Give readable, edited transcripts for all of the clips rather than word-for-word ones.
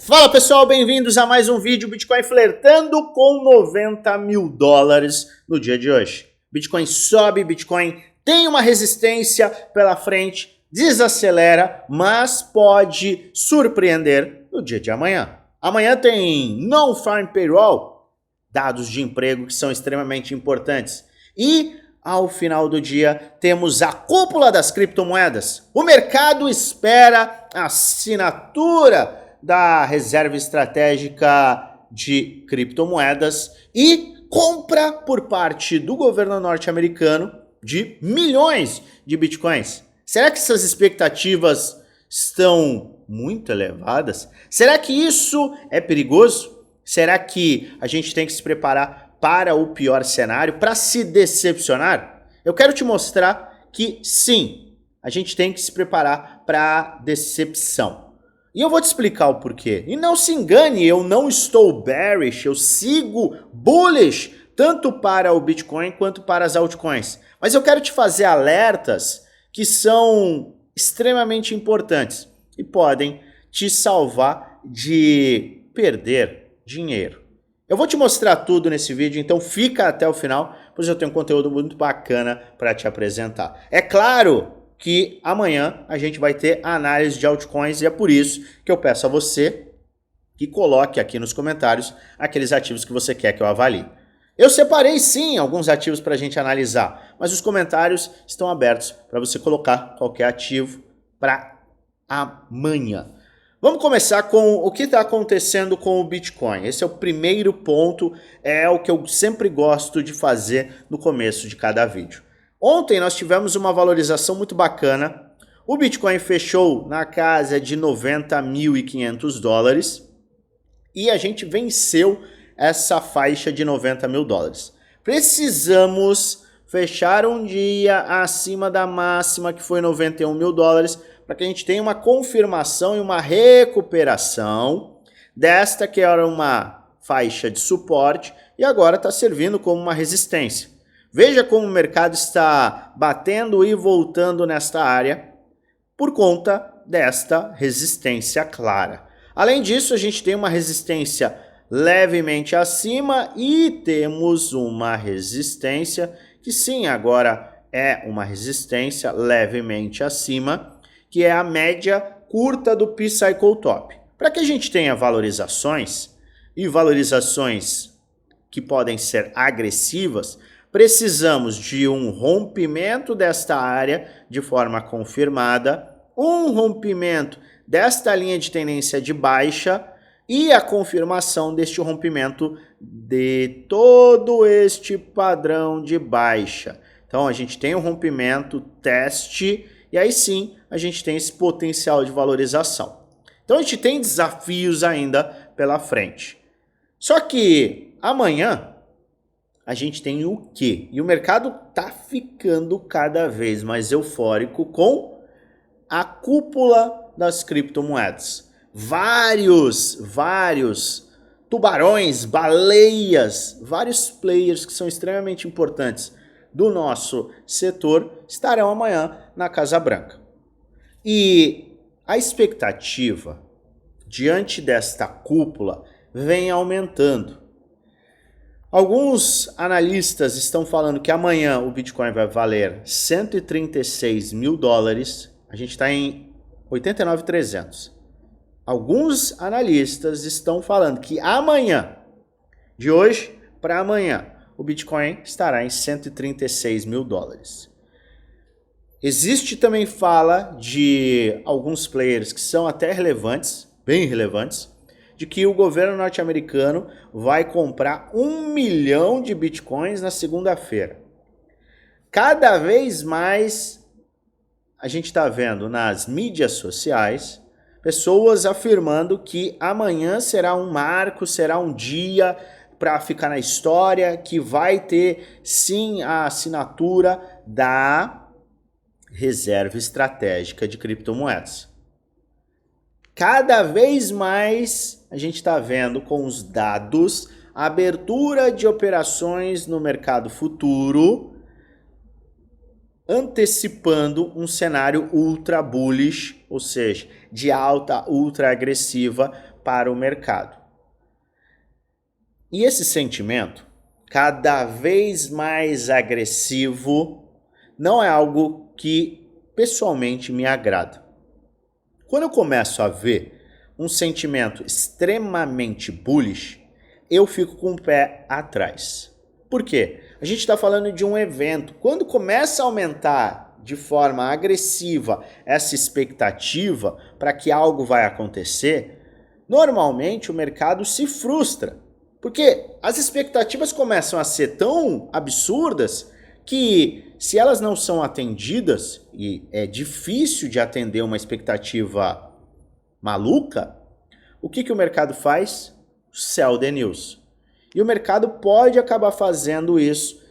Fala pessoal, bem-vindos a mais um vídeo Bitcoin flertando com 90 mil dólares no dia de hoje. Bitcoin sobe, Bitcoin tem uma resistência pela frente, desacelera, mas pode surpreender no dia de amanhã. Amanhã tem Non-Farm Payroll, dados de emprego que são extremamente importantes. E ao final do dia temos a cúpula das criptomoedas. O mercado espera a assinatura da reserva estratégica de criptomoedas e compra por parte do governo norte-americano de milhões de bitcoins. Será que essas expectativas estão muito elevadas? Será que isso é perigoso? Será que a gente tem que se preparar para o pior cenário, para se decepcionar? Eu quero te mostrar que sim, a gente tem que se preparar para a decepção. E eu vou te explicar o porquê. E não se engane, eu não estou bearish, eu sigo bullish, tanto para o Bitcoin quanto para as altcoins. Mas eu quero te fazer alertas que são extremamente importantes e podem te salvar de perder dinheiro. Eu vou te mostrar tudo nesse vídeo, então fica até o final, pois eu tenho um conteúdo muito bacana para te apresentar. É claro que amanhã a gente vai ter a análise de altcoins e é por isso que eu peço a você que coloque aqui nos comentários aqueles ativos que você quer que eu avalie. Eu separei sim alguns ativos para a gente analisar, mas os comentários estão abertos para você colocar qualquer ativo para amanhã. Vamos começar com o que está acontecendo com o Bitcoin. Esse é o primeiro ponto, é o que eu sempre gosto de fazer no começo de cada vídeo. Ontem nós tivemos uma valorização muito bacana. O Bitcoin fechou na casa de 90.500 dólares e a gente venceu essa faixa de 90 mil dólares. Precisamos fechar um dia acima da máxima que foi 91 mil dólares para que a gente tenha uma confirmação e uma recuperação desta que era uma faixa de suporte e agora está servindo como uma resistência. Veja como o mercado está batendo e voltando nesta área por conta desta resistência clara. Além disso, a gente tem uma resistência levemente acima e temos uma resistência que sim, agora é uma resistência levemente acima, que é a média curta do P-Cycle Top. Para que a gente tenha valorizações e valorizações que podem ser agressivas, precisamos de um rompimento desta área de forma confirmada, um rompimento desta linha de tendência de baixa e a confirmação deste rompimento de todo este padrão de baixa. Então a gente tem um rompimento, teste, e aí sim a gente tem esse potencial de valorização. Então a gente tem desafios ainda pela frente. Só que amanhã a gente tem o quê? E o mercado está ficando cada vez mais eufórico com a cúpula das criptomoedas. Vários tubarões, baleias, vários players que são extremamente importantes do nosso setor estarão amanhã na Casa Branca. E a expectativa diante desta cúpula vem aumentando. Alguns analistas estão falando que amanhã o Bitcoin vai valer 136 mil dólares. A gente está em 89.300. Alguns analistas estão falando que amanhã, de hoje para amanhã, o Bitcoin estará em 136 mil dólares. Existe também fala de alguns players que são até relevantes, bem relevantes, de que o governo norte-americano vai comprar 1 milhão de bitcoins na segunda-feira. Cada vez mais a gente está vendo nas mídias sociais pessoas afirmando que amanhã será um marco, será um dia para ficar na história, que vai ter sim a assinatura da reserva estratégica de criptomoedas. Cada vez mais a gente está vendo com os dados a abertura de operações no mercado futuro, antecipando um cenário ultra bullish, ou seja, de alta ultra agressiva para o mercado. E esse sentimento, cada vez mais agressivo, não é algo que pessoalmente me agrada. Quando eu começo a ver um sentimento extremamente bullish, eu fico com o pé atrás. Por quê? A gente está falando de um evento. Quando começa a aumentar de forma agressiva essa expectativa para que algo vai acontecer, normalmente o mercado se frustra. Porque as expectativas começam a ser tão absurdas que, se elas não são atendidas, e é difícil de atender uma expectativa maluca, o que o mercado faz? Sell the news. E o mercado pode acabar fazendo isso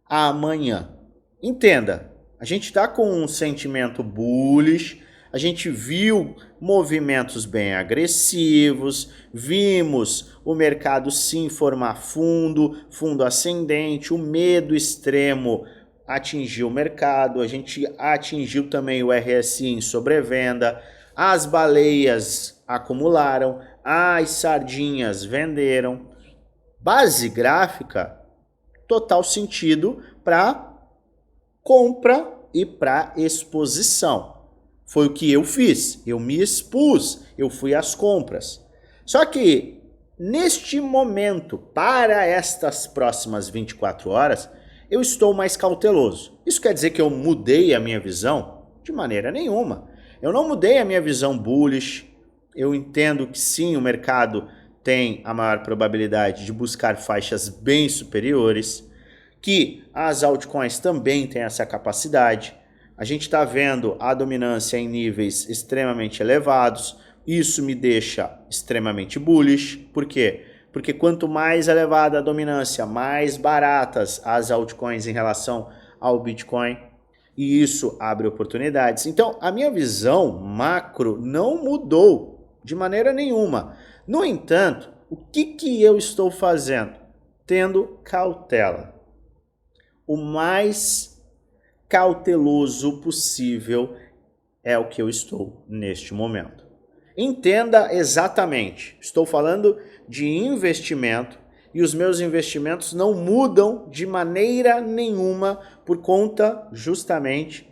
amanhã. Entenda, a gente está com um sentimento bullish, a gente viu movimentos bem agressivos, vimos o mercado se informar fundo ascendente, o medo extremo atingiu o mercado, a gente atingiu também o RSI em sobrevenda, as baleias acumularam, as sardinhas venderam. Base gráfica, total sentido para compra e para exposição. Foi o que eu fiz, eu me expus, eu fui às compras. Só que, neste momento, para estas próximas 24 horas, eu estou mais cauteloso. Isso quer dizer que eu mudei a minha visão? De maneira nenhuma. Eu não mudei a minha visão bullish. Eu entendo que sim, o mercado tem a maior probabilidade de buscar faixas bem superiores, que as altcoins também têm essa capacidade. A gente está vendo a dominância em níveis extremamente elevados, isso me deixa extremamente bullish. Por quê? Porque quanto mais elevada a dominância, mais baratas as altcoins em relação ao Bitcoin, e isso abre oportunidades. Então, a minha visão macro não mudou de maneira nenhuma. No entanto, o que eu estou fazendo? Tendo cautela. O mais cauteloso possível é o que eu estou neste momento. Entenda exatamente, estou falando de investimento e os meus investimentos não mudam de maneira nenhuma por conta justamente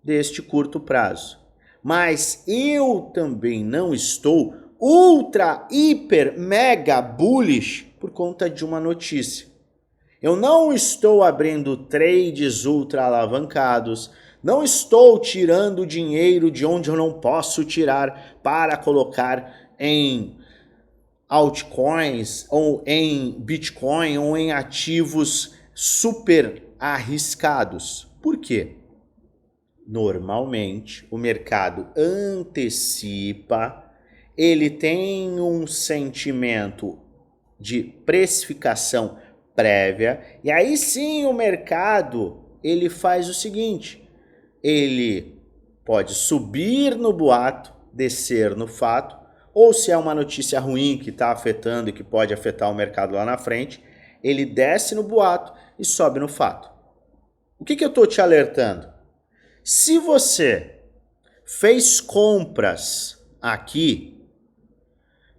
deste curto prazo. Mas eu também não estou ultra, hiper, mega bullish por conta de uma notícia. Eu não estou abrindo trades ultra alavancados, não estou tirando dinheiro de onde eu não posso tirar para colocar em altcoins ou em Bitcoin ou em ativos super arriscados. Por quê? Normalmente o mercado antecipa, ele tem um sentimento de precificação prévia, e aí sim o mercado ele faz o seguinte, ele pode subir no boato, descer no fato, ou se é uma notícia ruim que está afetando e que pode afetar o mercado lá na frente, ele desce no boato e sobe no fato. O que eu estou te alertando? Se você fez compras aqui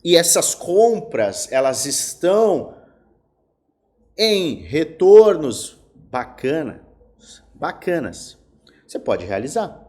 e essas compras elas estão em retornos bacanas, você pode realizar.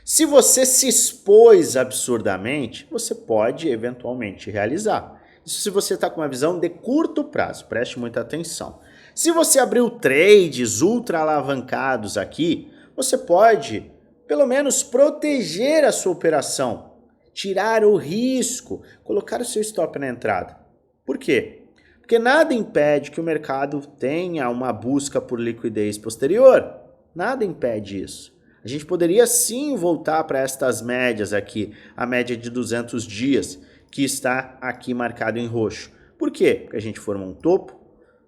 Se você se expôs absurdamente, você pode eventualmente realizar. Isso se você está com uma visão de curto prazo, preste muita atenção. Se você abriu trades ultra alavancados aqui, você pode pelo menos proteger a sua operação, tirar o risco, colocar o seu stop na entrada. Por quê? Porque nada impede que o mercado tenha uma busca por liquidez posterior. Nada impede isso. A gente poderia sim voltar para estas médias aqui, a média de 200 dias, que está aqui marcado em roxo. Por quê? Porque a gente forma um topo,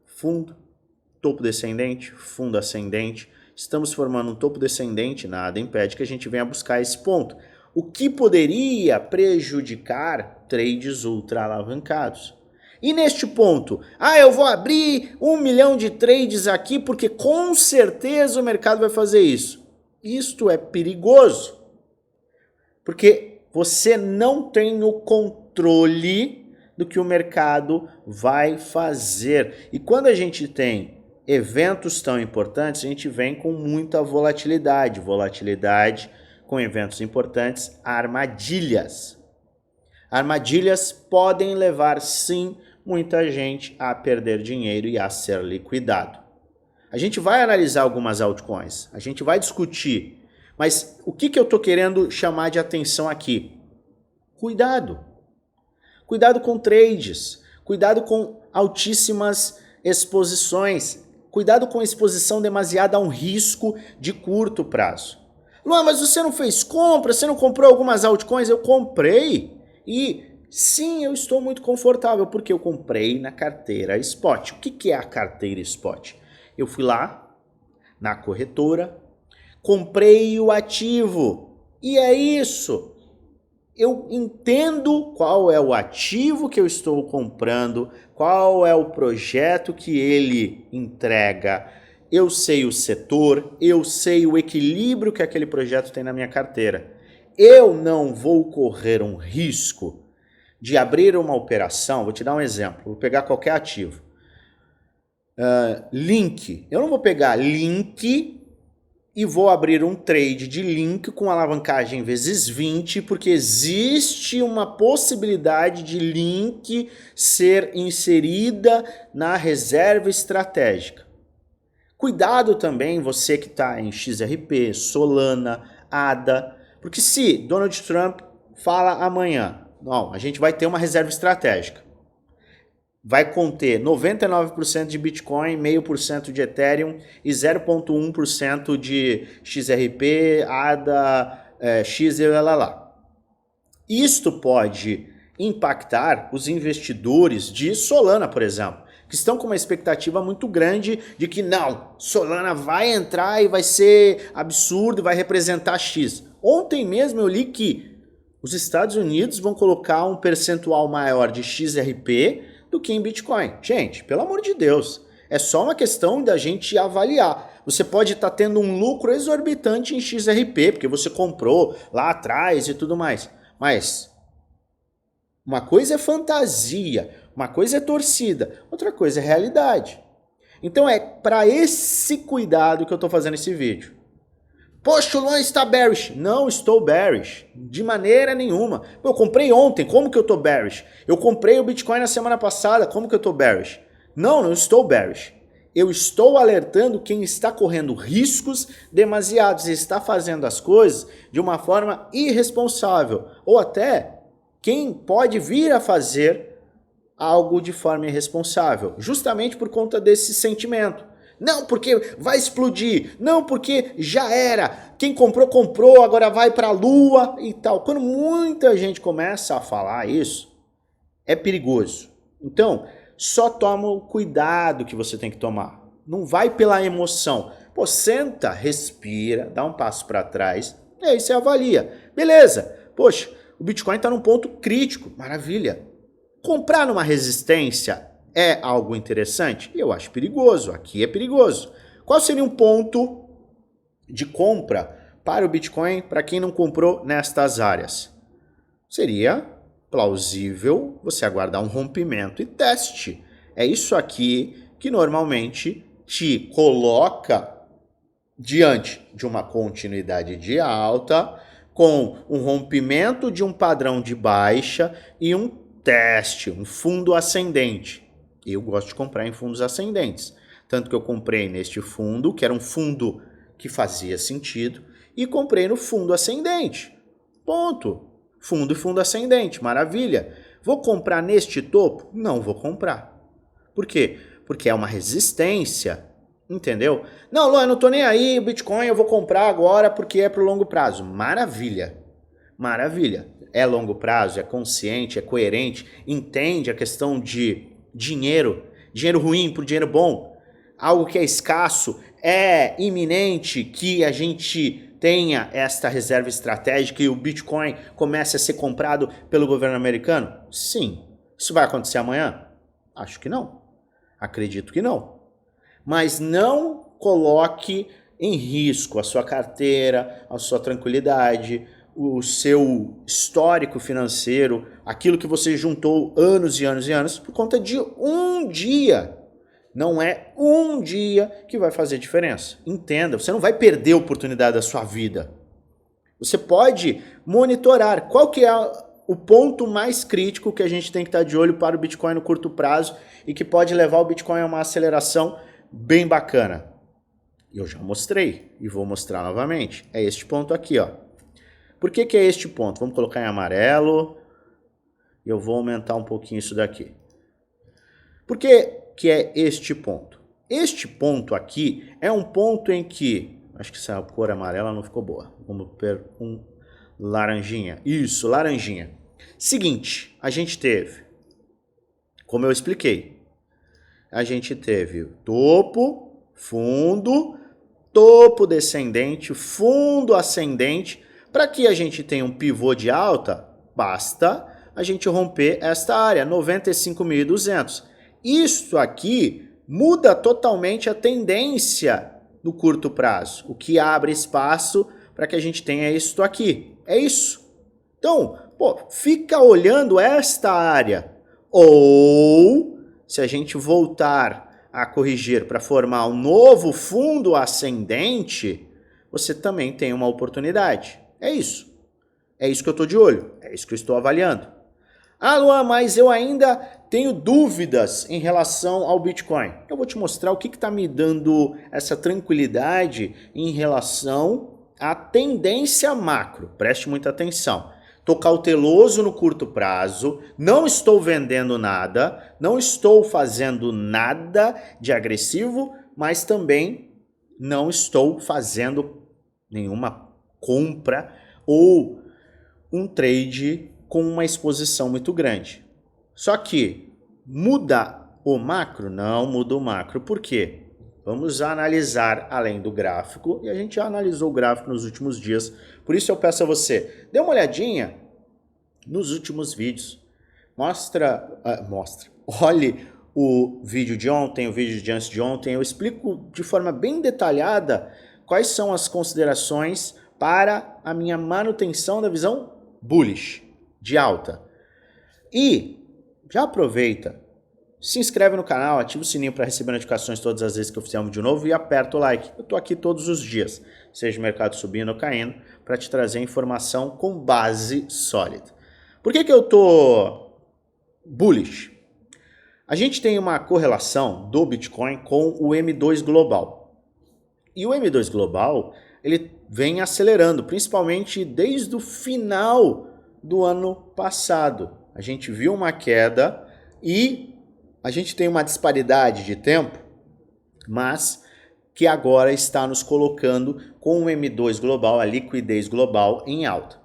fundo, topo descendente, fundo ascendente. Estamos formando um topo descendente, nada impede que a gente venha buscar esse ponto. O que poderia prejudicar trades ultra alavancados. E neste ponto, eu vou abrir 1 milhão de trades aqui porque com certeza o mercado vai fazer isso. Isto é perigoso, porque você não tem o controle controle do que o mercado vai fazer. E quando a gente tem eventos tão importantes, a gente vem com muita volatilidade. Volatilidade com eventos importantes, armadilhas. Armadilhas podem levar, sim, muita gente a perder dinheiro e a ser liquidado. A gente vai analisar algumas altcoins, a gente vai discutir, mas o que eu estou querendo chamar de atenção aqui? Cuidado. Cuidado com trades, cuidado com altíssimas exposições, cuidado com exposição demasiada a um risco de curto prazo. Luan, mas você não fez compra, você não comprou algumas altcoins? Eu comprei e sim, eu estou muito confortável porque eu comprei na carteira Spot. O que é a carteira Spot? Eu fui lá na corretora, comprei o ativo e é isso. Eu entendo qual é o ativo que eu estou comprando, qual é o projeto que ele entrega. Eu sei o setor, eu sei o equilíbrio que aquele projeto tem na minha carteira. Eu não vou correr um risco de abrir uma operação, vou te dar um exemplo, vou pegar qualquer ativo. Link, eu não vou pegar Link e vou abrir um trade de Link com alavancagem vezes 20, porque existe uma possibilidade de Link ser inserida na reserva estratégica. Cuidado também você que está em XRP, Solana, ADA, porque se Donald Trump fala amanhã, não, a gente vai ter uma reserva estratégica, vai conter 99% de Bitcoin, 0,5% de Ethereum e 0,1% de XRP, ADA, X e lá. Isto pode impactar os investidores de Solana, por exemplo, que estão com uma expectativa muito grande de que não, Solana vai entrar e vai ser absurdo, vai representar X. Ontem mesmo eu li que os Estados Unidos vão colocar um percentual maior de XRP do que em Bitcoin. Gente, pelo amor de Deus, é só uma questão da gente avaliar. Você pode estar tendo um lucro exorbitante em XRP, porque você comprou lá atrás e tudo mais. Mas uma coisa é fantasia, uma coisa é torcida, outra coisa é realidade. Então é para esse cuidado que eu estou fazendo esse vídeo. Poxa, o Luan está bearish. Não estou bearish, de maneira nenhuma. Eu comprei ontem, como que eu estou bearish? Eu comprei o Bitcoin na semana passada, como que eu estou bearish? Não estou bearish. Eu estou alertando quem está correndo riscos demasiados e está fazendo as coisas de uma forma irresponsável. Ou até quem pode vir a fazer algo de forma irresponsável, justamente por conta desse sentimento. Não, porque vai explodir. Não, porque já era. Quem comprou, comprou, agora vai para a lua e tal. Quando muita gente começa a falar isso, é perigoso. Então, só toma o cuidado que você tem que tomar. Não vai pela emoção. Pô, senta, respira, dá um passo para trás e aí você avalia. Beleza. Poxa, o Bitcoin está num ponto crítico. Maravilha. Comprar numa resistência é algo interessante? Eu acho perigoso. Aqui é perigoso. Qual seria um ponto de compra para o Bitcoin para quem não comprou nestas áreas? Seria plausível você aguardar um rompimento e teste. É isso aqui que normalmente te coloca diante de uma continuidade de alta com um rompimento de um padrão de baixa e um teste, um fundo ascendente. Eu gosto de comprar em fundos ascendentes. Tanto que eu comprei neste fundo, que era um fundo que fazia sentido, e comprei no fundo ascendente. Ponto. Fundo e fundo ascendente, maravilha. Vou comprar neste topo? Não vou comprar. Por quê? Porque é uma resistência, entendeu? Não, Luan, eu não tô nem aí, o Bitcoin eu vou comprar agora porque é pro longo prazo. Maravilha. Maravilha. É longo prazo, é consciente, é coerente, entende a questão de dinheiro ruim por dinheiro bom, algo que é escasso, é iminente que a gente tenha esta reserva estratégica e o Bitcoin comece a ser comprado pelo governo americano? Sim. Isso vai acontecer amanhã? Acho que não. Acredito que não. Mas não coloque em risco a sua carteira, a sua tranquilidade, o seu histórico financeiro, aquilo que você juntou anos e anos e anos, por conta de um dia. Não é um dia que vai fazer diferença. Entenda, você não vai perder a oportunidade da sua vida. Você pode monitorar qual que é o ponto mais crítico que a gente tem que estar de olho para o Bitcoin no curto prazo e que pode levar o Bitcoin a uma aceleração bem bacana. Eu já mostrei e vou mostrar novamente. É este ponto aqui, ó. Por que é este ponto? Vamos colocar em amarelo. Eu vou aumentar um pouquinho isso daqui. Por que é este ponto? Este ponto aqui é um ponto em que... Acho que essa cor amarela não ficou boa. Vamos per um laranjinha. Isso, laranjinha. Seguinte, a gente teve... Como eu expliquei. A gente teve topo, fundo, topo descendente, fundo ascendente. Para que a gente tenha um pivô de alta, basta a gente romper esta área, 95.200. Isso aqui muda totalmente a tendência no curto prazo, o que abre espaço para que a gente tenha isso aqui. É isso. Então, fica olhando esta área. Ou, se a gente voltar a corrigir para formar um novo fundo ascendente, você também tem uma oportunidade. É isso. É isso que eu estou de olho. É isso que eu estou avaliando. Ah, Luan, mas eu ainda tenho dúvidas em relação ao Bitcoin. Eu vou te mostrar o que está me dando essa tranquilidade em relação à tendência macro. Preste muita atenção. Estou cauteloso no curto prazo, não estou vendendo nada, não estou fazendo nada de agressivo, mas também não estou fazendo nenhuma compra ou um trade com uma exposição muito grande. Só que muda o macro? Não muda o macro. Por quê? Vamos analisar além do gráfico, e a gente já analisou o gráfico nos últimos dias. Por isso eu peço a você, dê uma olhadinha nos últimos vídeos. Olhe o vídeo de ontem, o vídeo de antes de ontem. Eu explico de forma bem detalhada quais são as considerações para a minha manutenção da visão bullish, de alta. E já aproveita, se inscreve no canal, ativa o sininho para receber notificações todas as vezes que eu fizer um vídeo novo e aperta o like. Eu estou aqui todos os dias, seja o mercado subindo ou caindo, para te trazer informação com base sólida. Por que eu estou bullish? A gente tem uma correlação do Bitcoin com o M2 Global. E o M2 Global, ele vem acelerando, principalmente desde o final do ano passado. A gente viu uma queda e a gente tem uma disparidade de tempo, mas que agora está nos colocando com o M2 Global, a liquidez global, em alta.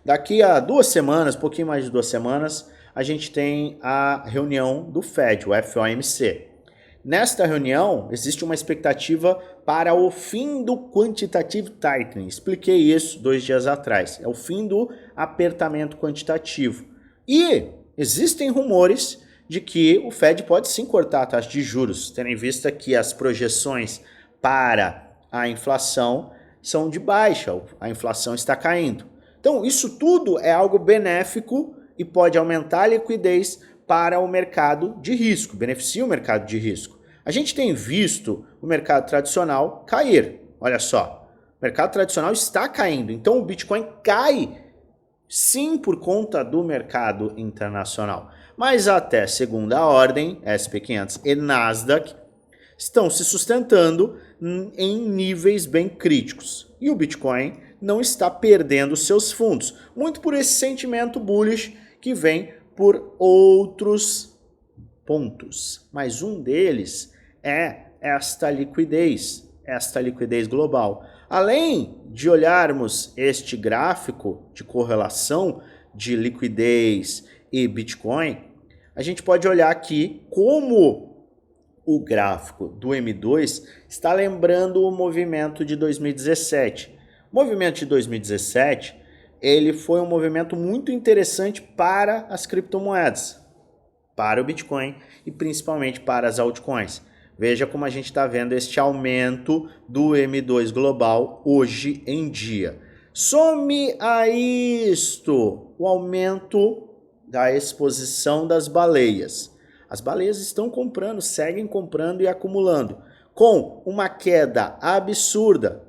Daqui a 2 semanas, pouquinho mais de 2 semanas, a gente tem a reunião do Fed, o FOMC. Nesta reunião, existe uma expectativa para o fim do quantitative tightening. Expliquei isso 2 dias atrás. É o fim do apertamento quantitativo. E existem rumores de que o Fed pode sim cortar a taxa de juros, tendo em vista que as projeções para a inflação são de baixa, a inflação está caindo. Então, isso tudo é algo benéfico e pode aumentar a liquidez para o mercado de risco, beneficia o mercado de risco. A gente tem visto o mercado tradicional cair. Olha só, o mercado tradicional está caindo, então o Bitcoin cai sim por conta do mercado internacional. Mas até segunda ordem, SP500 e Nasdaq estão se sustentando em níveis bem críticos. E o Bitcoin não está perdendo seus fundos, muito por esse sentimento bullish que vem por outros pontos. Mas um deles é esta liquidez global. Além de olharmos este gráfico de correlação de liquidez e Bitcoin, a gente pode olhar aqui como o gráfico do M2 está lembrando o movimento de 2017. O movimento de 2017, ele foi um movimento muito interessante para as criptomoedas, para o Bitcoin e principalmente para as altcoins. Veja como a gente está vendo este aumento do M2 global hoje em dia. Some a isto o aumento da exposição das baleias. As baleias estão comprando, seguem comprando e acumulando, com uma queda absurda.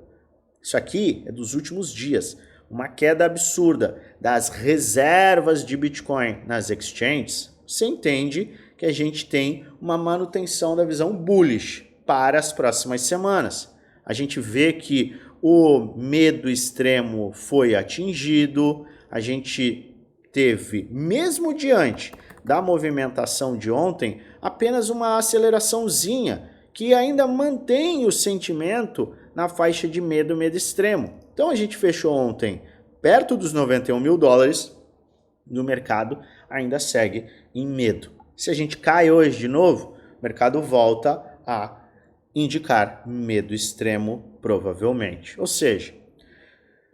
Isso aqui é dos últimos dias. Uma queda absurda das reservas de Bitcoin nas exchanges. Você entende que a gente tem uma manutenção da visão bullish para as próximas semanas. A gente vê que o medo extremo foi atingido, a gente teve, mesmo diante da movimentação de ontem, apenas uma aceleraçãozinha que ainda mantém o sentimento na faixa de medo extremo. Então a gente fechou ontem perto dos 91 mil dólares, no mercado ainda segue em medo. Se a gente cai hoje de novo, o mercado volta a indicar medo extremo provavelmente. Ou seja,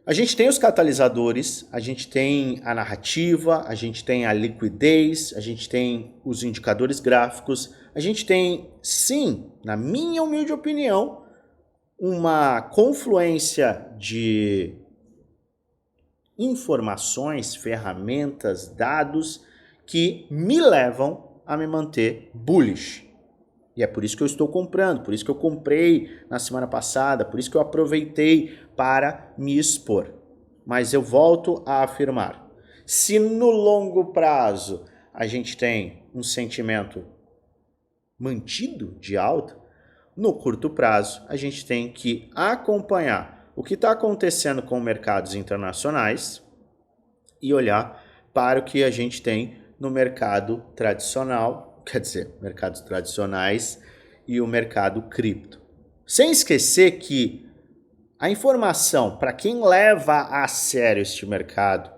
a gente tem os catalisadores, a gente tem a narrativa, a gente tem a liquidez, a gente tem os indicadores gráficos, a gente tem, sim, na minha humilde opinião, uma confluência de informações, ferramentas, dados que me levam a me manter bullish. E é por isso que eu estou comprando, por isso que eu comprei na semana passada, por isso que eu aproveitei para me expor. Mas eu volto a afirmar, se no longo prazo a gente tem um sentimento mantido de alta, no curto prazo a gente tem que acompanhar o que está acontecendo com mercados internacionais e olhar para o que a gente tem no mercado tradicional, quer dizer, mercados tradicionais e o mercado cripto. Sem esquecer que a informação, para quem leva a sério este mercado,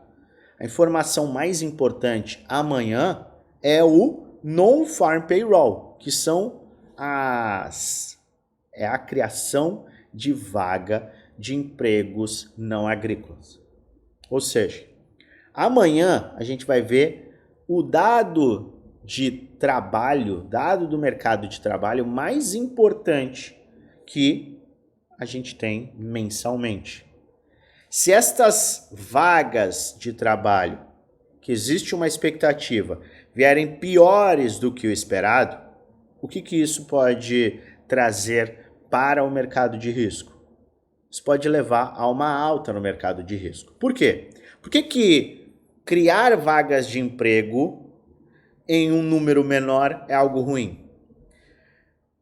a informação mais importante amanhã é o Non-Farm Payroll, que são a criação de vaga de empregos não agrícolas. Ou seja, amanhã a gente vai ver o dado de trabalho, dado do mercado de trabalho mais importante que a gente tem mensalmente. Se estas vagas de trabalho, que existe uma expectativa, vierem piores do que o esperado, o que isso pode trazer para o mercado de risco? Isso pode levar a uma alta no mercado de risco. Por quê? Por que criar vagas de emprego em um número menor é algo ruim?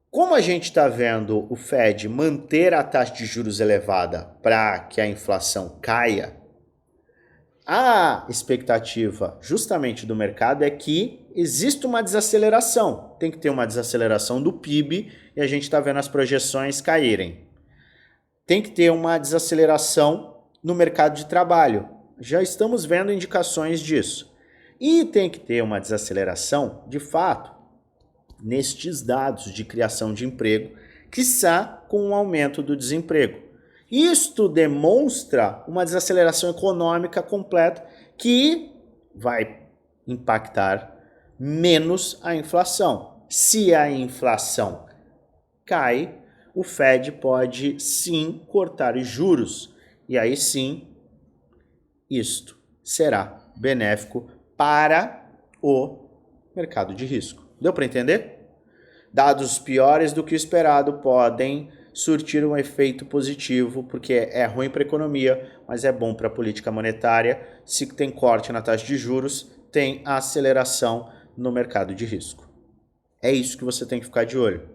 Como a gente está vendo o Fed manter a taxa de juros elevada para que a inflação caia, a expectativa justamente do mercado é que existe uma desaceleração. Tem que ter uma desaceleração do PIB e a gente está vendo as projeções caírem. Tem que ter uma desaceleração no mercado de trabalho. Já estamos vendo indicações disso. E tem que ter uma desaceleração, de fato, nestes dados de criação de emprego, quiçá com um aumento do desemprego. Isto demonstra uma desaceleração econômica completa que vai impactar menos a inflação. Se a inflação cai, o Fed pode sim cortar os juros. E aí sim, isto será benéfico para o mercado de risco. Deu para entender? Dados piores do que o esperado podem surtir um efeito positivo, porque é ruim para a economia, mas é bom para a política monetária. Se tem corte na taxa de juros, tem aceleração no mercado de risco. É isso que você tem que ficar de olho.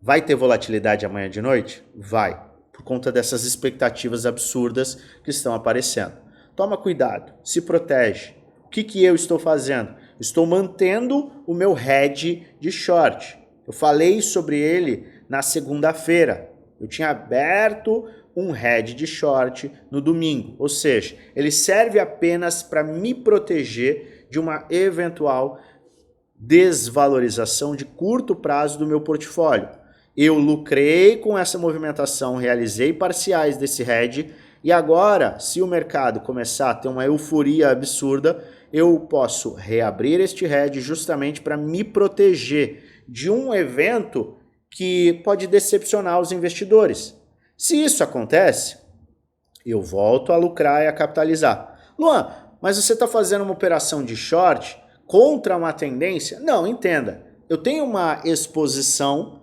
Vai ter volatilidade amanhã de noite? Vai, por conta dessas expectativas absurdas que estão aparecendo. Toma cuidado, se protege. O que eu estou fazendo? Estou mantendo o meu hedge de short. Eu falei sobre ele na segunda-feira. Eu tinha aberto um hedge de short no domingo. Ou seja, ele serve apenas para me proteger de uma eventual desvalorização de curto prazo do meu portfólio. Eu lucrei com essa movimentação, realizei parciais desse hedge e agora, se o mercado começar a ter uma euforia absurda, eu posso reabrir este hedge justamente para me proteger de um evento que pode decepcionar os investidores. Se isso acontece, eu volto a lucrar e a capitalizar. Luan, mas você está fazendo uma operação de short contra uma tendência? Não, entenda. Eu tenho uma exposição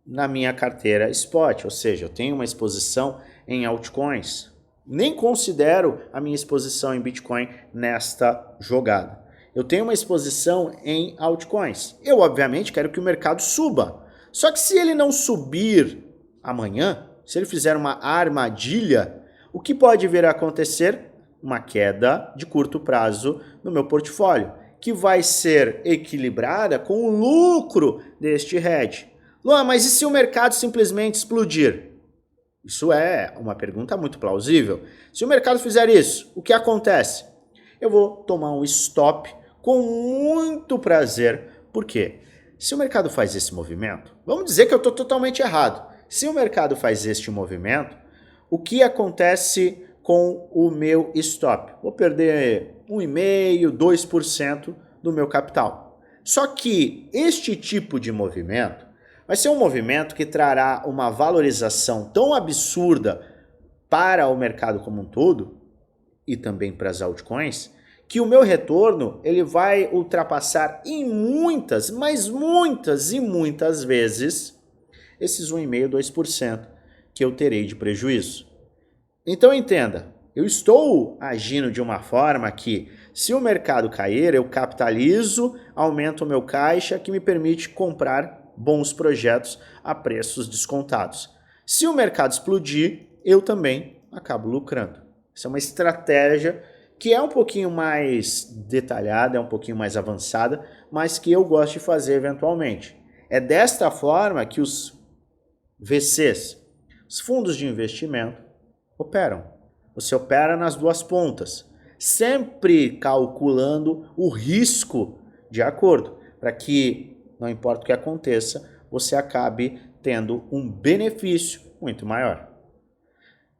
na minha carteira spot, ou seja, eu tenho uma exposição em altcoins. Nem considero a minha exposição em Bitcoin nesta jogada. Eu tenho uma exposição em altcoins. Eu, obviamente, quero que o mercado suba. Só que se ele não subir amanhã, se ele fizer uma armadilha, o que pode vir a acontecer? Uma queda de curto prazo no meu portfólio, que vai ser equilibrada com o lucro deste hedge. Luan, mas e se o mercado simplesmente explodir? Isso é uma pergunta muito plausível. Se o mercado fizer isso, o que acontece? Eu vou tomar um stop com muito prazer. Por quê? Se o mercado faz esse movimento, vamos dizer que eu estou totalmente errado. Se o mercado faz este movimento, o que acontece com o meu stop? Vou perder 1,5%, 2% do meu capital. Só que este tipo de movimento vai ser um movimento que trará uma valorização tão absurda para o mercado como um todo e também para as altcoins, que o meu retorno ele vai ultrapassar em muitas, mas muitas e muitas vezes esses 1,5%, 2% que eu terei de prejuízo. Então entenda, eu estou agindo de uma forma que, se o mercado cair, eu capitalizo, aumento o meu caixa, que me permite comprar bons projetos a preços descontados. Se o mercado explodir, eu também acabo lucrando. Essa é uma estratégia que é um pouquinho mais detalhada, é um pouquinho mais avançada, mas que eu gosto de fazer eventualmente. É desta forma que os VCs, os fundos de investimento, operam. Você opera nas duas pontas, sempre calculando o risco de acordo, para que, não importa o que aconteça, você acabe tendo um benefício muito maior.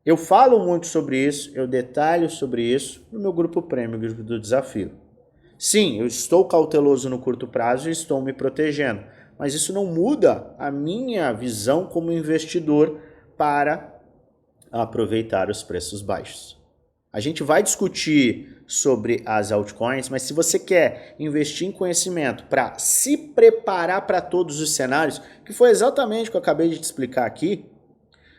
Eu falo muito sobre isso, eu detalho sobre isso no meu grupo Premium, Grupo do Desafio. Sim, eu estou cauteloso no curto prazo e estou me protegendo, mas isso não muda a minha visão como investidor para aproveitar os preços baixos. A gente vai discutir sobre as altcoins, mas se você quer investir em conhecimento para se preparar para todos os cenários, que foi exatamente o que eu acabei de te explicar aqui,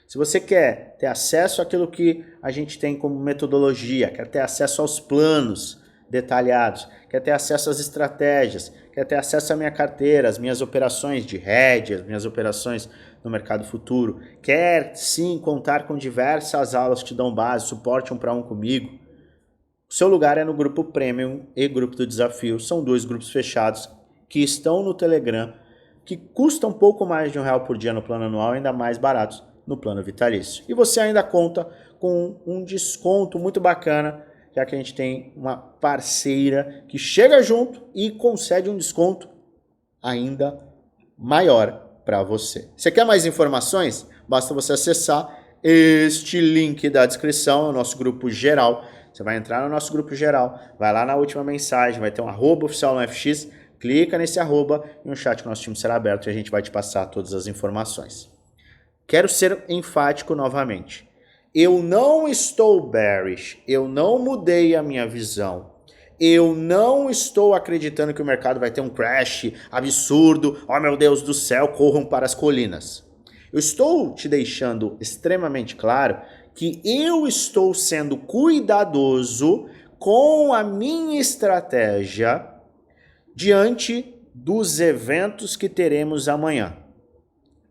se você quer ter acesso àquilo que a gente tem como metodologia, quer ter acesso aos planos detalhados, quer ter acesso às estratégias, quer ter acesso à minha carteira, às minhas operações de hedge, as minhas operações no mercado futuro, quer sim contar com diversas aulas que te dão base, suporte 1-1 comigo, o seu lugar é no grupo Premium e grupo do Desafio. São 2 grupos fechados que estão no Telegram, que custam um pouco mais de R$1 por dia no plano anual, ainda mais baratos no plano vitalício. E você ainda conta com um desconto muito bacana, já que a gente tem uma parceira que chega junto e concede um desconto ainda maior para você. Você quer mais informações? Basta você acessar este link da descrição, é o nosso grupo geral. Você vai entrar no nosso grupo geral, vai lá na última mensagem, vai ter um @oficial no FX, clica nesse arroba e um chat com o nosso time será aberto e a gente vai te passar todas as informações. Quero ser enfático novamente. Eu não estou bearish, eu não mudei a minha visão. Eu não estou acreditando que o mercado vai ter um crash absurdo. Oh meu Deus do céu, corram para as colinas. Eu estou te deixando extremamente claro que eu estou sendo cuidadoso com a minha estratégia diante dos eventos que teremos amanhã.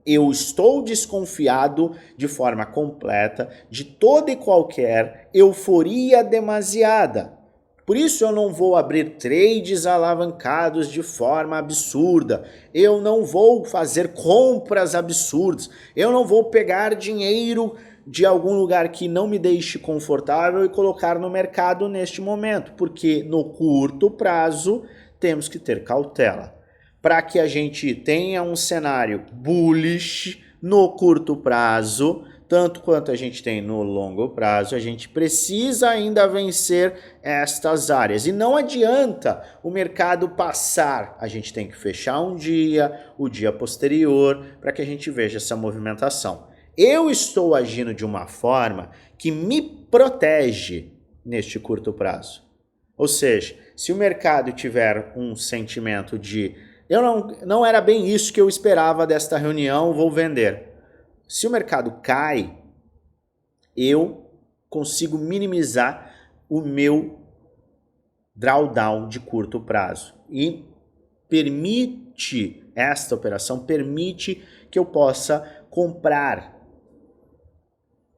Eu estou desconfiado de forma completa de toda e qualquer euforia demasiada. Por isso eu não vou abrir trades alavancados de forma absurda. Eu não vou fazer compras absurdas. Eu não vou pegar dinheiro de algum lugar que não me deixe confortável e colocar no mercado neste momento. Porque no curto prazo temos que ter cautela. Para que a gente tenha um cenário bullish no curto prazo, tanto quanto a gente tem no longo prazo, a gente precisa ainda vencer estas áreas. E não adianta o mercado passar, a gente tem que fechar um dia, o dia posterior, para que a gente veja essa movimentação. eu estou agindo de uma forma que me protege neste curto prazo. Ou seja, se o mercado tiver um sentimento de não era bem isso que eu esperava desta reunião, vou vender. Se o mercado cai, eu consigo minimizar o meu drawdown de curto prazo. E esta operação permite que eu possa comprar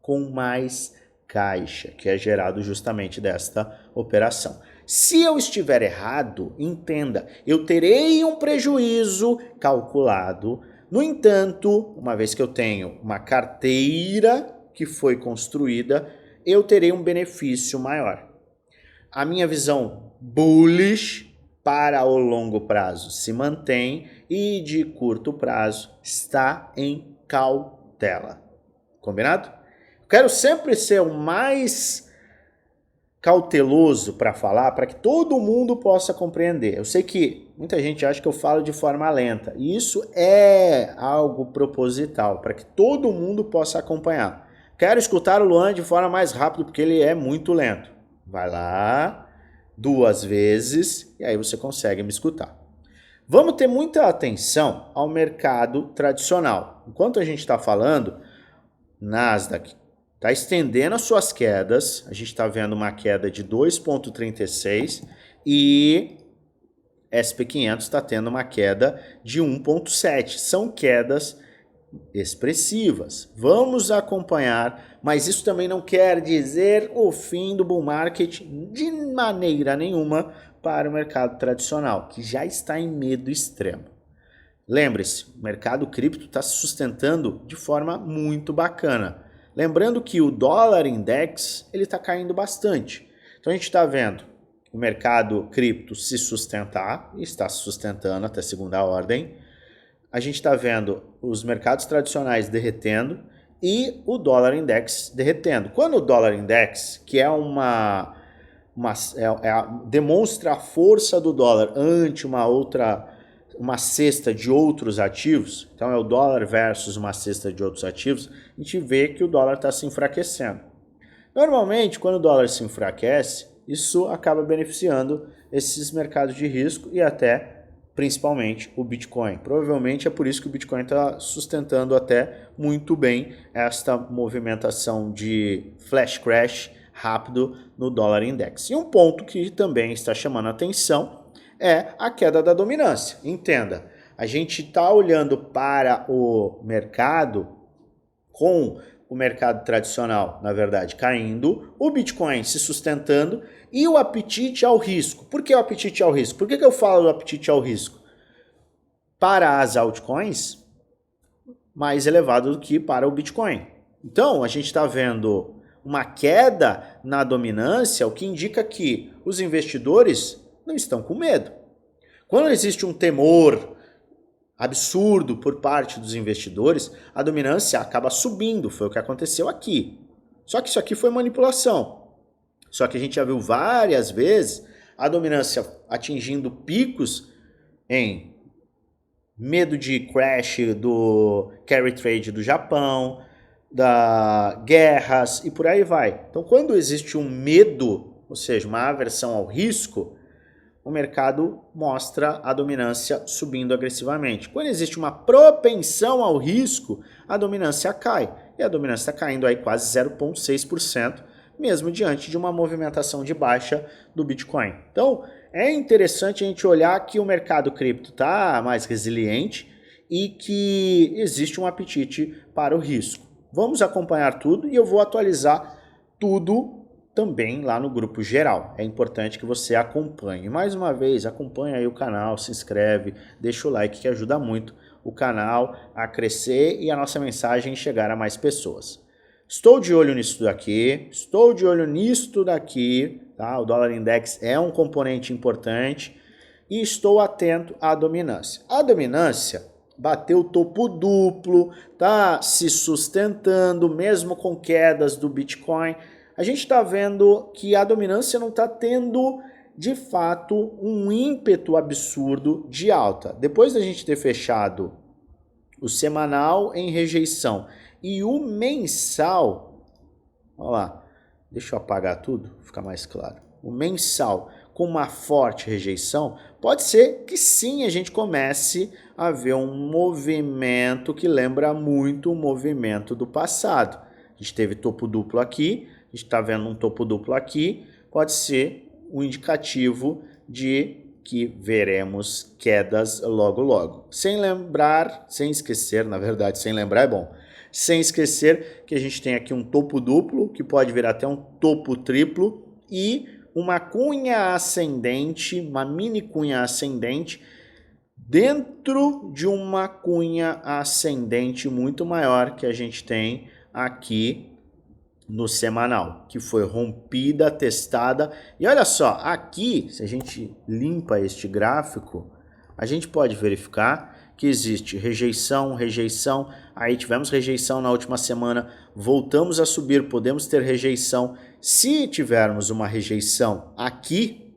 com mais caixa, que é gerado justamente desta operação. Se eu estiver errado, entenda, eu terei um prejuízo calculado. No entanto, uma vez que eu tenho uma carteira que foi construída, eu terei um benefício maior. A minha visão bullish para o longo prazo se mantém e de curto prazo está em cautela. Combinado? Quero sempre ser o mais cauteloso para falar, para que todo mundo possa compreender. Eu sei que muita gente acha que eu falo de forma lenta, e isso é algo proposital, para que todo mundo possa acompanhar. Quero escutar o Luan de forma mais rápida, porque ele é muito lento. Vai lá, 2 vezes, e aí você consegue me escutar. Vamos ter muita atenção ao mercado tradicional. Enquanto a gente está falando, Nasdaq está estendendo as suas quedas, a gente está vendo uma queda de 2,36 e SP500 está tendo uma queda de 1,7. São quedas expressivas. Vamos acompanhar, mas isso também não quer dizer o fim do bull market de maneira nenhuma para o mercado tradicional, que já está em medo extremo. Lembre-se, o mercado cripto está se sustentando de forma muito bacana. Lembrando que o dólar index ele está caindo bastante. Então a gente está vendo o mercado cripto se sustentar, e está se sustentando até segunda ordem. A gente está vendo os mercados tradicionais derretendo e o dólar index derretendo. Quando o dólar index, que é demonstra a força do dólar ante uma cesta de outros ativos, então é o dólar versus uma cesta de outros ativos, a gente vê que o dólar está se enfraquecendo. Normalmente, quando o dólar se enfraquece, isso acaba beneficiando esses mercados de risco e até, principalmente, o Bitcoin. Provavelmente é por isso que o Bitcoin está sustentando até muito bem esta movimentação de flash crash rápido no dólar index. E um ponto que também está chamando a atenção é a queda da dominância. Entenda, a gente está olhando para o mercado com o mercado tradicional, na verdade, caindo, o Bitcoin se sustentando e o apetite ao risco. Por que o apetite ao risco? Por que eu falo do apetite ao risco? Para as altcoins, mais elevado do que para o Bitcoin. Então, a gente está vendo uma queda na dominância, o que indica que os investidores não estão com medo. Quando existe um temor absurdo por parte dos investidores, a dominância acaba subindo, foi o que aconteceu aqui. Só que isso aqui foi manipulação. Só que a gente já viu várias vezes a dominância atingindo picos em medo de crash do carry trade do Japão, da guerras e por aí vai. Então, quando existe um medo, ou seja, uma aversão ao risco, o mercado mostra a dominância subindo agressivamente. Quando existe uma propensão ao risco, a dominância cai. E a dominância está caindo aí quase 0,6%, mesmo diante de uma movimentação de baixa do Bitcoin. Então, é interessante a gente olhar que o mercado cripto está mais resiliente e que existe um apetite para o risco. Vamos acompanhar tudo e eu vou atualizar tudo também lá no grupo geral. É importante que você acompanhe. Mais uma vez, acompanhe aí o canal, se inscreve, deixa o like que ajuda muito o canal a crescer e a nossa mensagem chegar a mais pessoas. Estou de olho nisso daqui, tá? O dólar index é um componente importante e estou atento à dominância. A dominância bateu o topo duplo, tá se sustentando, mesmo com quedas do Bitcoin. A gente está vendo que a dominância não está tendo, de fato, um ímpeto absurdo de alta. Depois da gente ter fechado o semanal em rejeição E o mensal, olha lá, deixa eu apagar tudo, ficar mais claro. O mensal com uma forte rejeição, pode ser que sim a gente comece a ver um movimento que lembra muito o movimento do passado. A gente teve topo duplo aqui, a gente está vendo um topo duplo aqui, pode ser um indicativo de que veremos quedas logo logo. Sem esquecer, na verdade, sem lembrar é bom. Sem esquecer que a gente tem aqui um topo duplo, que pode virar até um topo triplo, e uma cunha ascendente, uma mini cunha ascendente, dentro de uma cunha ascendente muito maior que a gente tem aqui no semanal, que foi rompida, testada. E olha só, aqui, se a gente limpa este gráfico, a gente pode verificar que existe rejeição, rejeição, aí tivemos rejeição na última semana, voltamos a subir, podemos ter rejeição. Se tivermos uma rejeição aqui,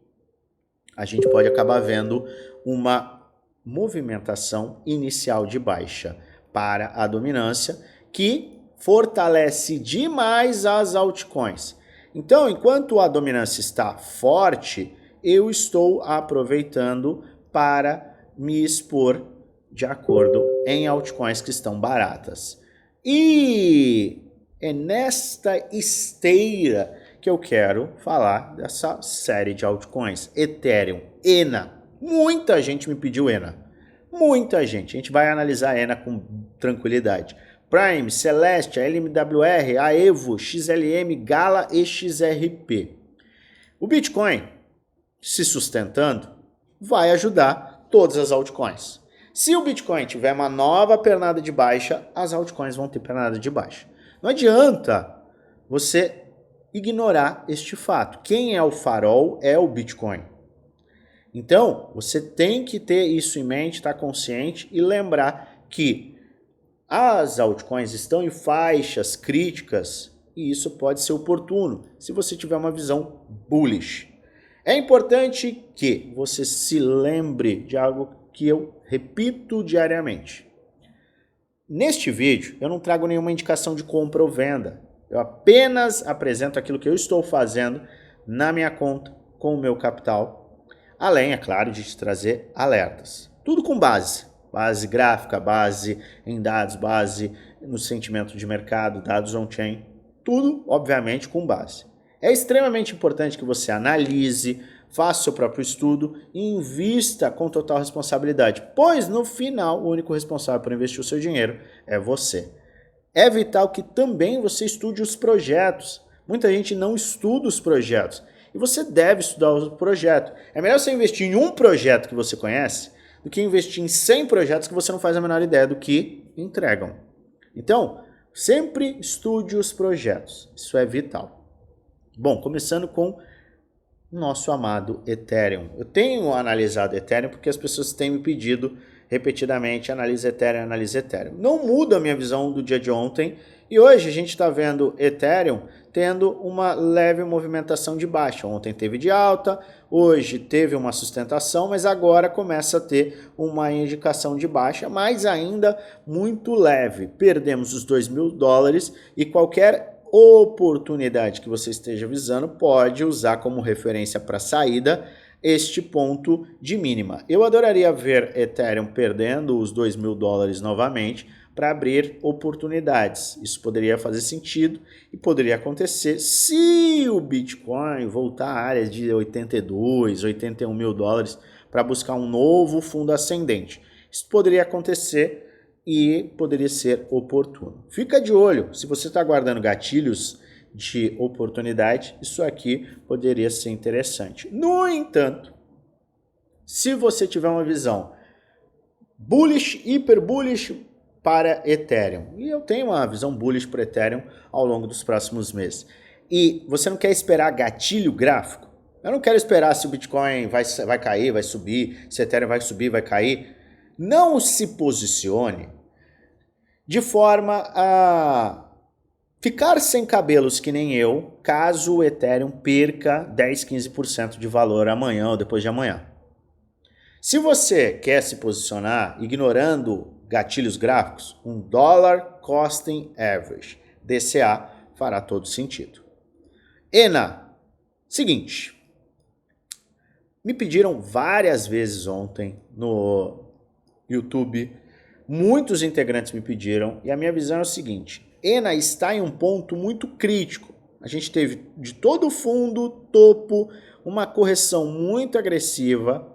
a gente pode acabar vendo uma movimentação inicial de baixa para a dominância, que fortalece demais as altcoins. Então, enquanto a dominância está forte, eu estou aproveitando para me expor de acordo em altcoins que estão baratas. E é nesta esteira que eu quero falar dessa série de altcoins. Ethereum, ENA. Muita gente me pediu ENA. Muita gente. A gente vai analisar ENA com tranquilidade. Prime, Celestia, LMWR, Aevo, XLM, Gala e XRP. O Bitcoin se sustentando vai ajudar todas as altcoins. Se o Bitcoin tiver uma nova pernada de baixa, as altcoins vão ter pernada de baixa. Não adianta você ignorar este fato. Quem é o farol é o Bitcoin. Então, você tem que ter isso em mente, estar consciente e lembrar que as altcoins estão em faixas críticas e isso pode ser oportuno se você tiver uma visão bullish. É importante que você se lembre de algo que eu repito diariamente. Neste vídeo, eu não trago nenhuma indicação de compra ou venda. Eu apenas apresento aquilo que eu estou fazendo na minha conta, com o meu capital, além, é claro, de te trazer alertas. Tudo com base. Base gráfica, base em dados, base no sentimento de mercado, dados on-chain. Tudo, obviamente, com base. É extremamente importante que você analise, faça seu próprio estudo e invista com total responsabilidade, pois no final o único responsável por investir o seu dinheiro é você. É vital que também você estude os projetos. Muita gente não estuda os projetos e você deve estudar o projeto. É melhor você investir em um projeto que você conhece do que investir em 100 projetos que você não faz a menor ideia do que entregam. Então, sempre estude os projetos. Isso é vital. Bom, começando com nosso amado Ethereum. Eu tenho analisado Ethereum porque as pessoas têm me pedido repetidamente, analisa Ethereum, analisa Ethereum. Não muda a minha visão do dia de ontem e hoje a gente está vendo Ethereum tendo uma leve movimentação de baixa. Ontem teve de alta, hoje teve uma sustentação, mas agora começa a ter uma indicação de baixa, mas ainda muito leve. Perdemos os $2.000 e qualquer oportunidade que você esteja visando pode usar como referência para saída este ponto de mínima. Eu adoraria ver Ethereum perdendo os $2.000 novamente para abrir oportunidades. Isso poderia fazer sentido e poderia acontecer se o Bitcoin voltar à área de 82, 81 mil dólares para buscar um novo fundo ascendente. Isso poderia acontecer e poderia ser oportuno. Fica de olho, se você está guardando gatilhos de oportunidade, isso aqui poderia ser interessante. No entanto, se você tiver uma visão bullish, hiper bullish para Ethereum, e eu tenho uma visão bullish para Ethereum ao longo dos próximos meses, e você não quer esperar gatilho gráfico, eu não quero esperar se o Bitcoin vai cair, vai subir, se o Ethereum vai subir, vai cair. Não se posicione de forma a ficar sem cabelos que nem eu, caso o Ethereum perca 10, 15% de valor amanhã ou depois de amanhã. Se você quer se posicionar ignorando gatilhos gráficos, um dólar Costing Average. DCA fará todo sentido. ENA, seguinte, me pediram várias vezes ontem no YouTube, muitos integrantes me pediram, e a minha visão é o seguinte, ENA está em um ponto muito crítico. A gente teve de todo o fundo, topo, uma correção muito agressiva,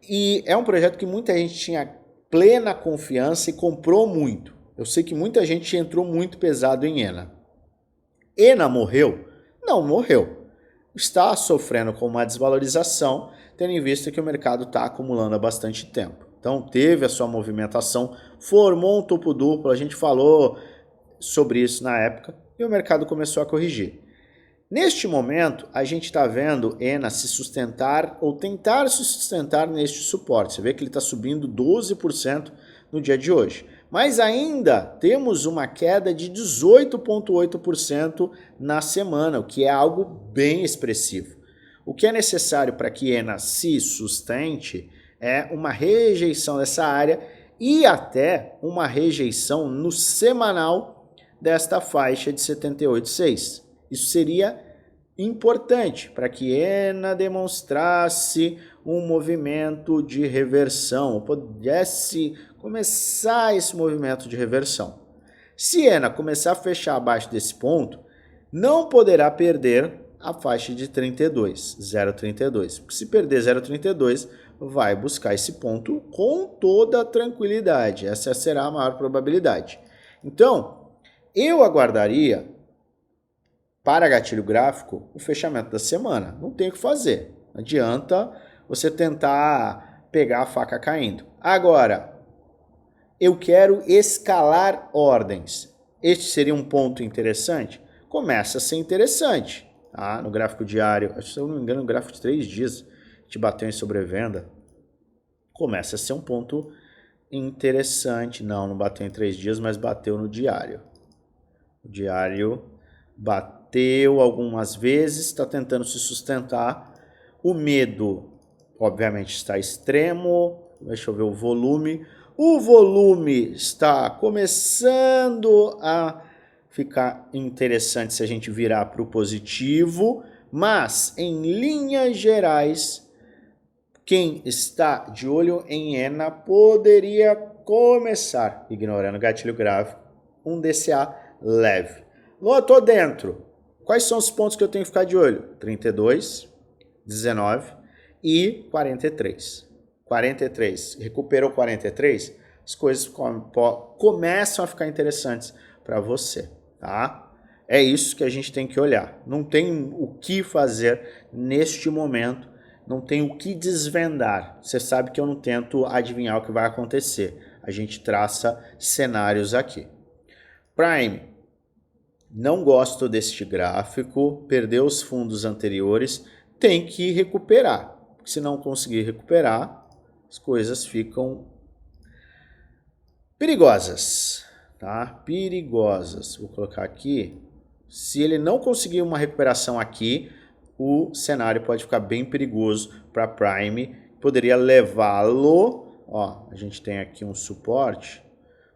e é um projeto que muita gente tinha plena confiança e comprou muito. Eu sei que muita gente entrou muito pesado em ENA. ENA morreu? Não morreu. Está sofrendo com uma desvalorização, tendo em vista que o mercado está acumulando há bastante tempo. Então teve a sua movimentação, formou um topo duplo, a gente falou sobre isso na época, e o mercado começou a corrigir. Neste momento, a gente está vendo ENA se sustentar ou tentar se sustentar neste suporte. Você vê que ele está subindo 12% no dia de hoje. Mas ainda temos uma queda de 18,8% na semana, o que é algo bem expressivo. O que é necessário para que ENA se sustente é uma rejeição dessa área e até uma rejeição no semanal desta faixa de 78,6. Isso seria importante para que ENA demonstrasse um movimento de reversão, pudesse começar esse movimento de reversão. Se ENA começar a fechar abaixo desse ponto, não poderá perder a faixa de 32, 0,32. Porque se perder 0,32, vai buscar esse ponto com toda a tranquilidade. Essa será a maior probabilidade. Então, eu aguardaria para gatilho gráfico o fechamento da semana. Não tem o que fazer. Não adianta você tentar pegar a faca caindo. Agora, eu quero escalar ordens. Este seria um ponto interessante? Começa a ser interessante. Tá? No gráfico diário, se eu não me engano, no gráfico de 3 dias, a gente bateu em sobrevenda. Começa a ser um ponto interessante. Não bateu em 3 dias, mas bateu no diário. O diário bateu algumas vezes, está tentando se sustentar. O medo, obviamente, está extremo. Deixa eu ver o volume. O volume está começando a ficar interessante se a gente virar para o positivo, mas em linhas gerais, quem está de olho em ENA poderia começar, ignorando o gatilho gráfico, um DCA leve. Lô, tô dentro. Quais são os pontos que eu tenho que ficar de olho? 32, 19 e 43. 43, recuperou 43, as coisas começam a ficar interessantes para você, tá? É isso que a gente tem que olhar. Não tem o que fazer neste momento, não tem o que desvendar. Você sabe que eu não tento adivinhar o que vai acontecer. A gente traça cenários aqui. Prime, não gosto deste gráfico, perdeu os fundos anteriores, tem que recuperar. Se não conseguir recuperar, as coisas ficam perigosas, tá? Perigosas. Vou colocar aqui. Se ele não conseguir uma recuperação aqui, o cenário pode ficar bem perigoso para Prime. Poderia levá-lo, ó, a gente tem aqui um suporte,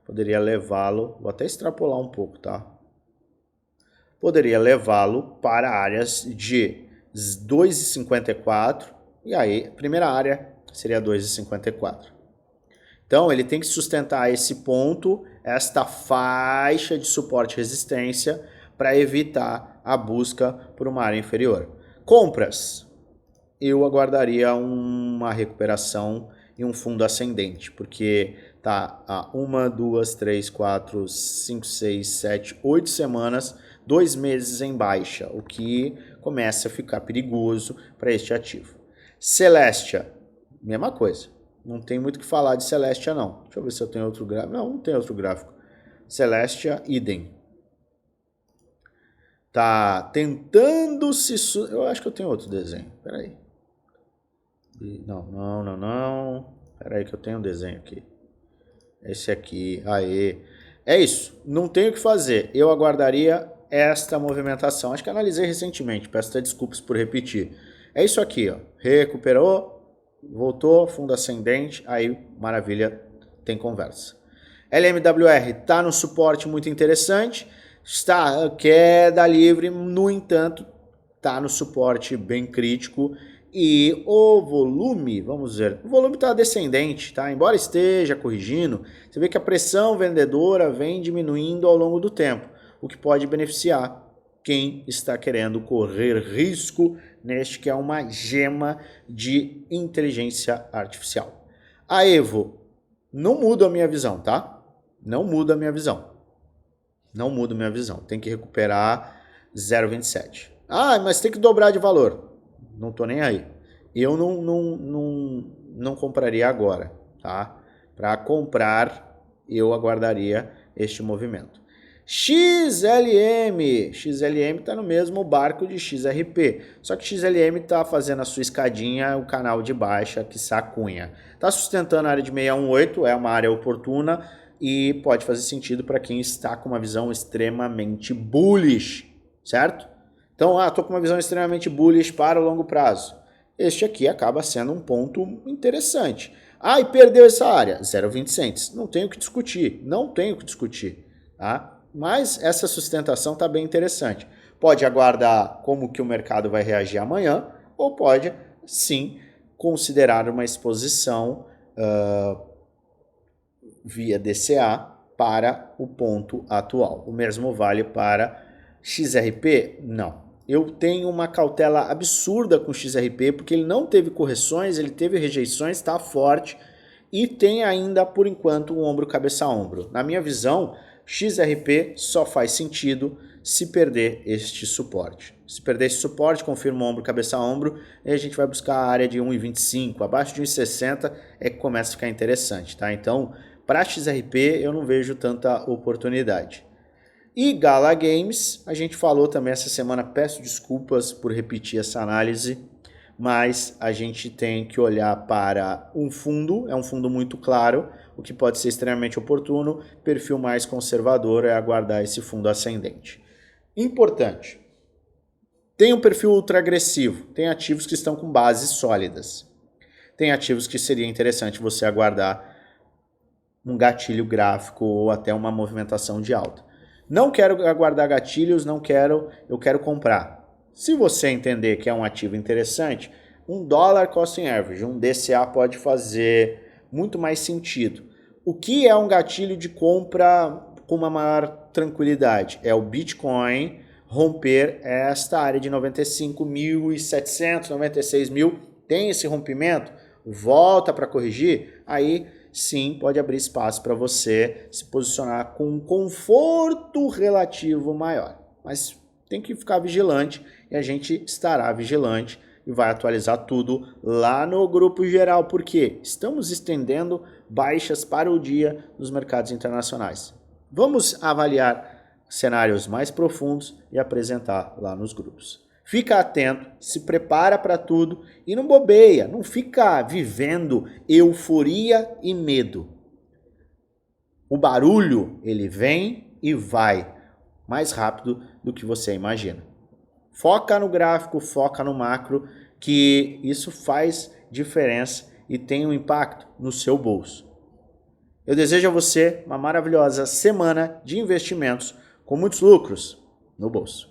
poderia levá-lo, vou até extrapolar um pouco, tá? Poderia levá-lo para áreas de 2,54 e aí, a primeira área seria 2,54. Então, ele tem que sustentar esse ponto, esta faixa de suporte e resistência, para evitar a busca por uma área inferior. Compras. Eu aguardaria uma recuperação e um fundo ascendente, porque tá há 1, 2, 3, 4, 5, 6, 7, 8 semanas, 2 meses em baixa, o que começa a ficar perigoso para este ativo. Celestia. Mesma coisa. Não tem muito o que falar de Celestia, não. Deixa eu ver se eu tenho outro gráfico. Não tem outro gráfico. Celestia, idem. Tá tentando se... Eu acho que eu tenho outro desenho. Peraí. Não. Peraí que eu tenho um desenho aqui. Esse aqui. Aê. É isso. Não tem o que fazer. Eu aguardaria esta movimentação. Acho que analisei recentemente. Peço até desculpas por repetir. É isso aqui, ó. Recuperou. Voltou, fundo ascendente, aí maravilha, tem conversa. LMWR está no suporte muito interessante, está queda livre, no entanto, está no suporte bem crítico e o volume, vamos ver, o volume está descendente, tá? Embora esteja corrigindo, você vê que a pressão vendedora vem diminuindo ao longo do tempo, o que pode beneficiar quem está querendo correr risco neste que é uma gema de inteligência artificial. A Evo não muda a minha visão, tá? Não muda a minha visão. Não muda a minha visão. Tem que recuperar 0,27. Ah, mas tem que dobrar de valor. Não tô nem aí. Eu não compraria agora, tá? Para comprar, eu aguardaria este movimento. XLM está no mesmo barco de XRP, só que XLM está fazendo a sua escadinha, o canal de baixa que sacunha. Está sustentando a área de 618, é uma área oportuna e pode fazer sentido para quem está com uma visão extremamente bullish, certo? Então, estou com uma visão extremamente bullish para o longo prazo. Este aqui acaba sendo um ponto interessante. E perdeu essa área, 0,20 cents. Não tenho o que discutir, tá? Mas essa sustentação está bem interessante. Pode aguardar como que o mercado vai reagir amanhã, ou pode, sim, considerar uma exposição via DCA para o ponto atual. O mesmo vale para XRP? Não. Eu tenho uma cautela absurda com XRP, porque ele não teve correções, ele teve rejeições, está forte e tem ainda, por enquanto, um ombro cabeça a ombro. Na minha visão, XRP só faz sentido se perder este suporte. Se perder esse suporte, confirma o ombro, cabeça a ombro, e a gente vai buscar a área de 1,25. Abaixo de 1,60 é que começa a ficar interessante, tá? Então, para XRP eu não vejo tanta oportunidade. E Gala Games, a gente falou também essa semana, peço desculpas por repetir essa análise, mas a gente tem que olhar para um fundo, é um fundo muito claro, o que pode ser extremamente oportuno, perfil mais conservador é aguardar esse fundo ascendente. Importante, tem um perfil ultra agressivo, tem ativos que estão com bases sólidas, tem ativos que seria interessante você aguardar um gatilho gráfico ou até uma movimentação de alta. Não quero aguardar gatilhos, eu quero comprar. Se você entender que é um ativo interessante, um dólar cost average, um DCA pode fazer muito mais sentido. O que é um gatilho de compra com uma maior tranquilidade? É o Bitcoin romper esta área de 95.700, 96.000, tem esse rompimento, volta para corrigir, aí sim pode abrir espaço para você se posicionar com um conforto relativo maior. Mas tem que ficar vigilante e a gente estará vigilante e vai atualizar tudo lá no grupo geral, porque estamos estendendo baixas para o dia nos mercados internacionais. Vamos avaliar cenários mais profundos e apresentar lá nos grupos. Fica atento, se prepara para tudo e não bobeia, não fica vivendo euforia e medo. O barulho, ele vem e vai mais rápido do que você imagina. Foca no gráfico, foca no macro, que isso faz diferença e tem um impacto no seu bolso. Eu desejo a você uma maravilhosa semana de investimentos com muitos lucros no bolso.